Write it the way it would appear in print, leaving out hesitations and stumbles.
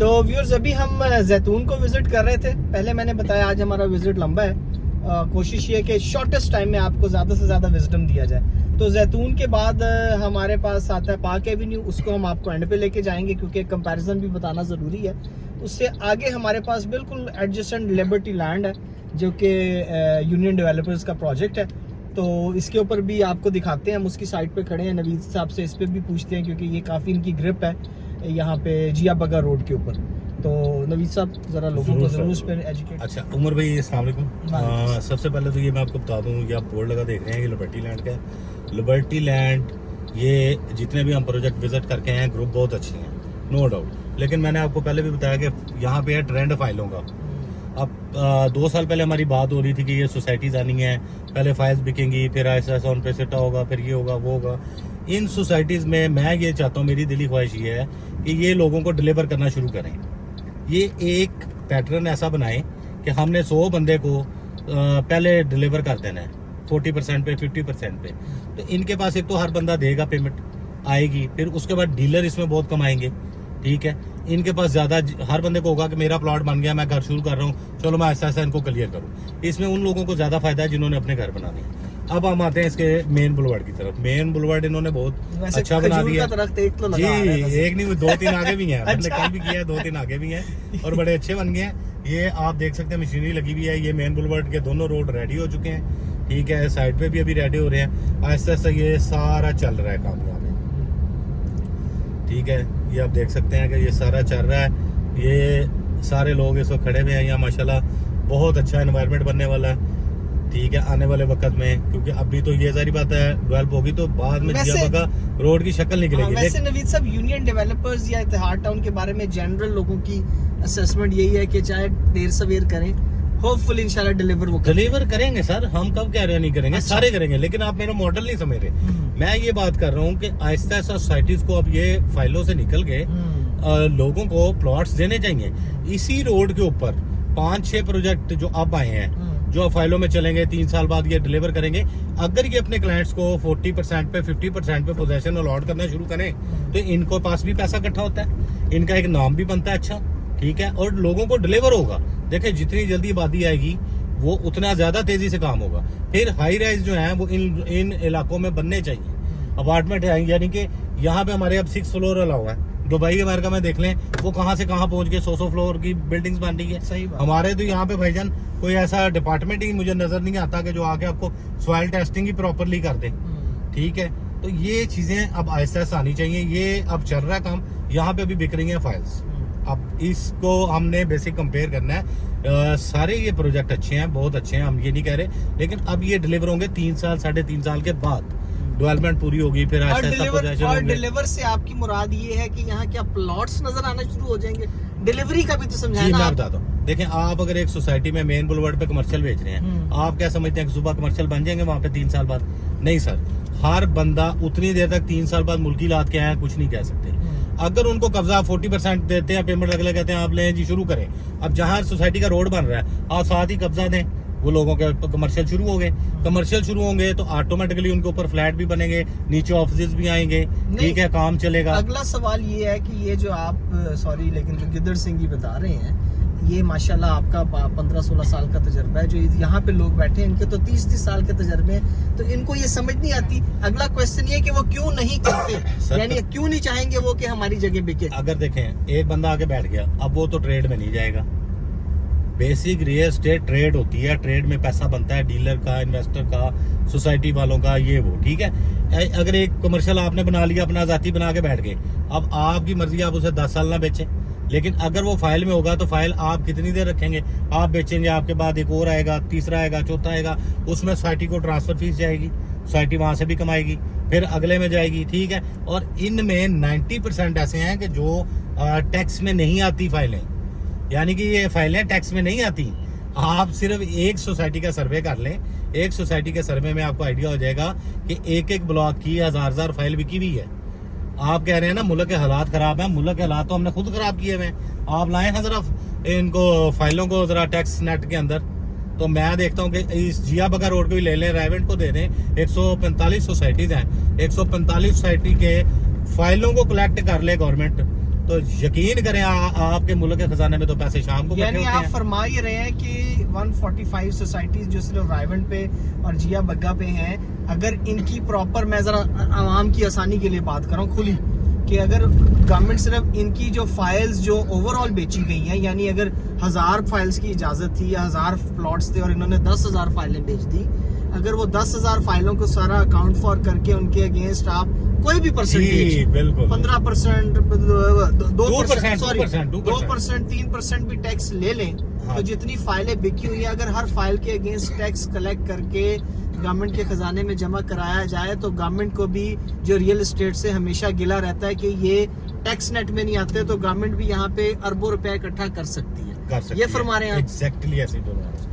तो व्यूअर्स अभी हम जैतून को विजिट कर रहे थे। पहले मैंने बताया आज हमारा विजिट लंबा है, कोशिश ये है कि शॉर्टेस्ट टाइम में आपको ज़्यादा से ज़्यादा विजडम दिया जाए। तो जैतून के बाद हमारे पास आता है पार्क एवेन्यू, उसको हम आपको एंड पे लेके जाएंगे क्योंकि कंपैरिजन भी बताना ज़रूरी है। उससे आगे हमारे पास बिल्कुल एडजेसेंट लिबर्टी लैंड है जो कि यूनियन डेवलपर्स का प्रोजेक्ट है। तो इसके ऊपर भी आपको दिखाते हैं, हम उसकी साइड पे खड़े हैं। नवीद साहब से इस पर भी पूछते हैं क्योंकि ये काफ़ी इनकी ग्रिप है यहाँ पे जिया बगा रोड के ऊपर। तो नवीद साहब ज़रा लोगों को जरूर इस पर एजुकेट। अच्छा उमर भाई अस्सलाम वालेकुम। सबसे पहले तो ये मैं आपको बता दूं, ये आप बोर्ड लगा देख रहे हैं, ये लिबर्टी लैंड का है। लिबर्टी लैंड ये जितने भी हम प्रोजेक्ट विजिट करके हैं, ग्रुप बहुत अच्छे हैं, नो डाउट। लेकिन मैंने आपको पहले भी बताया कि यहाँ पे है ट्रेंड फाइलों का। अब 2 साल पहले हमारी बात हो रही थी कि ये सोसाइटीज आनी है, पहले फाइल्स बिकेंगी, फिर ऐसा ऐसा उन पे सिटा होगा, फिर ये होगा वो होगा। इन सोसाइटीज में मैं ये चाहता हूँ, मेरी दिली ख्वाहिश ये है कि ये लोगों को डिलीवर करना शुरू करें। ये एक पैटर्न ऐसा बनाएं कि हमने 100 बंदे को पहले डिलीवर कर देना है 40% पे 50% पे। तो इनके पास एक तो हर बंदा देगा, पेमेंट आएगी, फिर उसके बाद डीलर इसमें बहुत कमाएंगे, ठीक है। इनके पास ज्यादा हर बंदे को होगा कि मेरा प्लॉट बन गया, मैं घर शुरू कर रहा हूँ, चलो मैं ऐसा ऐसा इनको क्लियर करूँ। इसमें उन लोगों को ज्यादा फायदा है जिन्होंने अपने घर बना दिए। अब हम आते हैं इसके मेन बुलवार्ड की तरफ। मेन बुलवार्ड इन्होंने बहुत अच्छा बना दिया जी, एक नहीं 2-3 आगे भी हैं। हमने कल भी किया है, 2-3 आगे भी हैं और बड़े अच्छे बन गए हैं। ये आप देख सकते हैं मशीनरी लगी हुई है। ये मेन बुलवार्ड के दोनों रोड रेडी हो चुके हैं, ठीक है। साइड पे भी अभी रेडी हो रहे हैं, आहिस्ता आहिस्ता ये सारा चल रहा है काम यहाँ पे, ठीक है। ये आप देख सकते हैं कि ये सारा चल रहा है। ये सारे लोग इस वक्त खड़े हुए हैं यहाँ, माशाल्लाह बहुत अच्छा एनवायरनमेंट बनने वाला है, ठीक है, आने वाले वक्त में। क्योंकि अभी तो ये सारी बात है डेवलप होगी तो बाद में जिया बगा रोड की शक्ल निकलेगी। वैसे नवीद साहब, यूनियन डेवलपर्स या इतिहाद टाउन के बारे में जनरल लोगों की असेसमेंट यही है कि चाहे देर सवेर करें, होपफुली इंशाल्लाह डिलीवर करेंगे सर। हम कब कह रहे हैं नहीं करेंगे, अच्छा। सारे करेंगे, लेकिन आप मेरा मॉडल नहीं समझ रहे। मैं ये बात कर रहा हूँ कि आहिस्ता आहिस्ता सोसाइटीज को अब ये फाइलों से निकल के लोगों को प्लॉट्स देने चाहिए। इसी रोड के ऊपर 5-6 प्रोजेक्ट जो अब आए हैं, जो फाइलों में चलेंगे, 3 साल बाद ये डिलीवर करेंगे। अगर ये अपने क्लाइंट्स को 40% पे 50% पे पोजेशन अलॉट करना शुरू करें तो इनको पास भी पैसा इकट्ठा होता है, इनका एक नाम भी बनता है अच्छा, ठीक है, और लोगों को डिलीवर होगा। देखिए जितनी जल्दी आबादी आएगी वो उतना ज्यादा तेजी से काम होगा। फिर हाई राइज जो है वो इन इलाकों में बनने चाहिए, अपार्टमेंट है। यानी कि यहाँ पे हमारे अब 6 फ्लोर अलाउ है। दुबई अमेरिका में देख लें वो कहाँ से कहाँ पहुंच गए, 100 फ्लोर की बिल्डिंग्स बन रही है। सही बात। हमारे तो यहाँ पे भाईजान कोई ऐसा डिपार्टमेंट ही मुझे नजर नहीं आता कि जो आके आपको सॉइल टेस्टिंग ही प्रॉपरली कर दे, ठीक है। तो ये चीजें अब आहिस्ता आहिस्ता आनी चाहिए। ये अब चल रहा है काम, यहाँ पे अभी बिक रही है फाइल्स। अब इसको हमने बेसिक कंपेयर करना है। सारे ये प्रोजेक्ट अच्छे हैं, बहुत अच्छे हैं, हम ये नहीं कह रहे, लेकिन अब ये डिलीवर होंगे 3 साल 3.5 साल के बाद। डेवलपमेंट पूरी होगी, फिर और डिलीवर से आपकी मुराद ये है कि यहाँ क्या प्लॉट्स नजर आना शुरू हो जाएंगे? डिलीवरी का भी तो समझाएं ना। मैं बताता हूँ, देखें आप अगर एक सोसाइटी में मेन बुलवार्ड पे कमर्शियल बेच रहे हैं, आप क्या समझते हैं कि सुबह कमर्शियल बन जाएंगे वहाँ पे 3 साल बाद? नहीं सर, हर बंदा उतनी देर तक 3 साल बाद मुल्की लाद के आया कुछ नहीं कह सकते। अगर उनको कब्जा 40% देते हैं, पेमेंट अगले कहते हैं आप लें जी, शुरू करें। अब जहाँ सोसाइटी का रोड बन रहा है आप साथ ही कब्जा दें, वो लोगों के कमर्शियल शुरू हो गए। कमर्शियल शुरू होंगे तो ऑटोमेटिकली उनके ऊपर फ्लैट भी बनेंगे, नीचे ऑफिस भी आएंगे, ठीक है, काम चलेगा। अगला सवाल ये है कि ये जो आप सॉरी लेकिन जो गिद्दड़ सिंह जी बता रहे हैं, ये माशाल्लाह आपका 15-16 साल का तजर्बा है। जो यहाँ पे लोग बैठे हैं इनके तो 30-30 साल के तजर्बे हैं, तो इनको ये समझ नहीं आती। अगला क्वेश्चन ये कि वो क्यों नहीं करते, यानी क्यों नहीं चाहेंगे वो कि हमारी जगह बिके? अगर देखें एक बंदा आके बैठ गया, अब वो तो ट्रेड में नहीं जाएगा। बेसिक रियल एस्टेट ट्रेड होती है, ट्रेड में पैसा बनता है, डीलर का, इन्वेस्टर का, सोसाइटी वालों का, ये वो, ठीक है। अगर एक कमर्शियल आपने बना लिया, अपना जाती बना के बैठ गए, अब आपकी मर्जी, आप उसे 10 साल ना बेचें। लेकिन अगर वो फाइल में होगा तो फाइल आप कितनी देर रखेंगे? आप बेचेंगे, आपके बाद एक और आएगा, तीसरा आएगा, चौथा आएगा, उसमें सोसाइटी को ट्रांसफर फीस जाएगी, सोसाइटी वहां से भी कमाएगी, फिर अगले में जाएगी, ठीक है। और इनमें 90% ऐसे हैं कि जो टैक्स में नहीं आती फाइलें, यानी कि ये फाइलें टैक्स में नहीं आती। आप सिर्फ एक सोसाइटी का सर्वे कर लें, एक सोसाइटी के सर्वे में आपको आइडिया हो जाएगा कि एक ब्लॉक की 1000 फाइल बिकी हुई है। आप कह रहे हैं ना मुल्क के हालात खराब हैं, मुल्क के हालात तो हमने खुद खराब किए हुए हैं। आप लाए हैं जरा इनको फाइलों को जरा टैक्स नेट के अंदर, तो मैं देखता हूँ कि इस जिया बगा रोड को भी ले लें, रायवेंट को दे दें। 145 सोसाइटीज हैं, 145 सोसाइटी के फाइलों को कलेक्ट कर ले गवर्नमेंट, तो यकीन करें आपके मुल्क के खजाने में तो पैसे शाम को यानी इकट्ठे आप होते हैं। फरमा ही रहे हैं कि 145 सोसाइटीज जो सिर्फ रायवंड पे और जिया बग्गा पे हैं, अगर इनकी प्रॉपर, मैं जरा आवाम की आसानी के लिए बात कर रहा हूँ खुली, कि अगर गवर्नमेंट सिर्फ इनकी जो फाइल्स जो ओवरऑल बेची गई हैं, यानी अगर 1000 फाइल्स की इजाजत थी या 1000 प्लॉट्स थे और इन्होंने 10,000 फाइलें बेच दी, अगर वो 10,000 फाइलों को सारा अकाउंट फॉर करके उनके अगेंस्ट आप कोई भी परसेंटेज, बिल्कुल 15%, 2%, सॉरी 2%, 2%, 3% भी टैक्स ले लें, हाँ। तो जितनी फाइलें बिकी हुई है, अगर हर फाइल के अगेंस्ट टैक्स कलेक्ट करके गवर्नमेंट के खजाने में जमा कराया जाए, तो गवर्नमेंट को भी जो रियल एस्टेट से हमेशा गिला रहता है कि ये टैक्स नेट में नहीं आते, तो गवर्नमेंट भी यहाँ पे अरबों रुपया इकट्ठा कर सकती है। कर सकते ये फरमा रहे हैं आप। एग्जैक्टली ऐसे ही बोल रहा हूँ।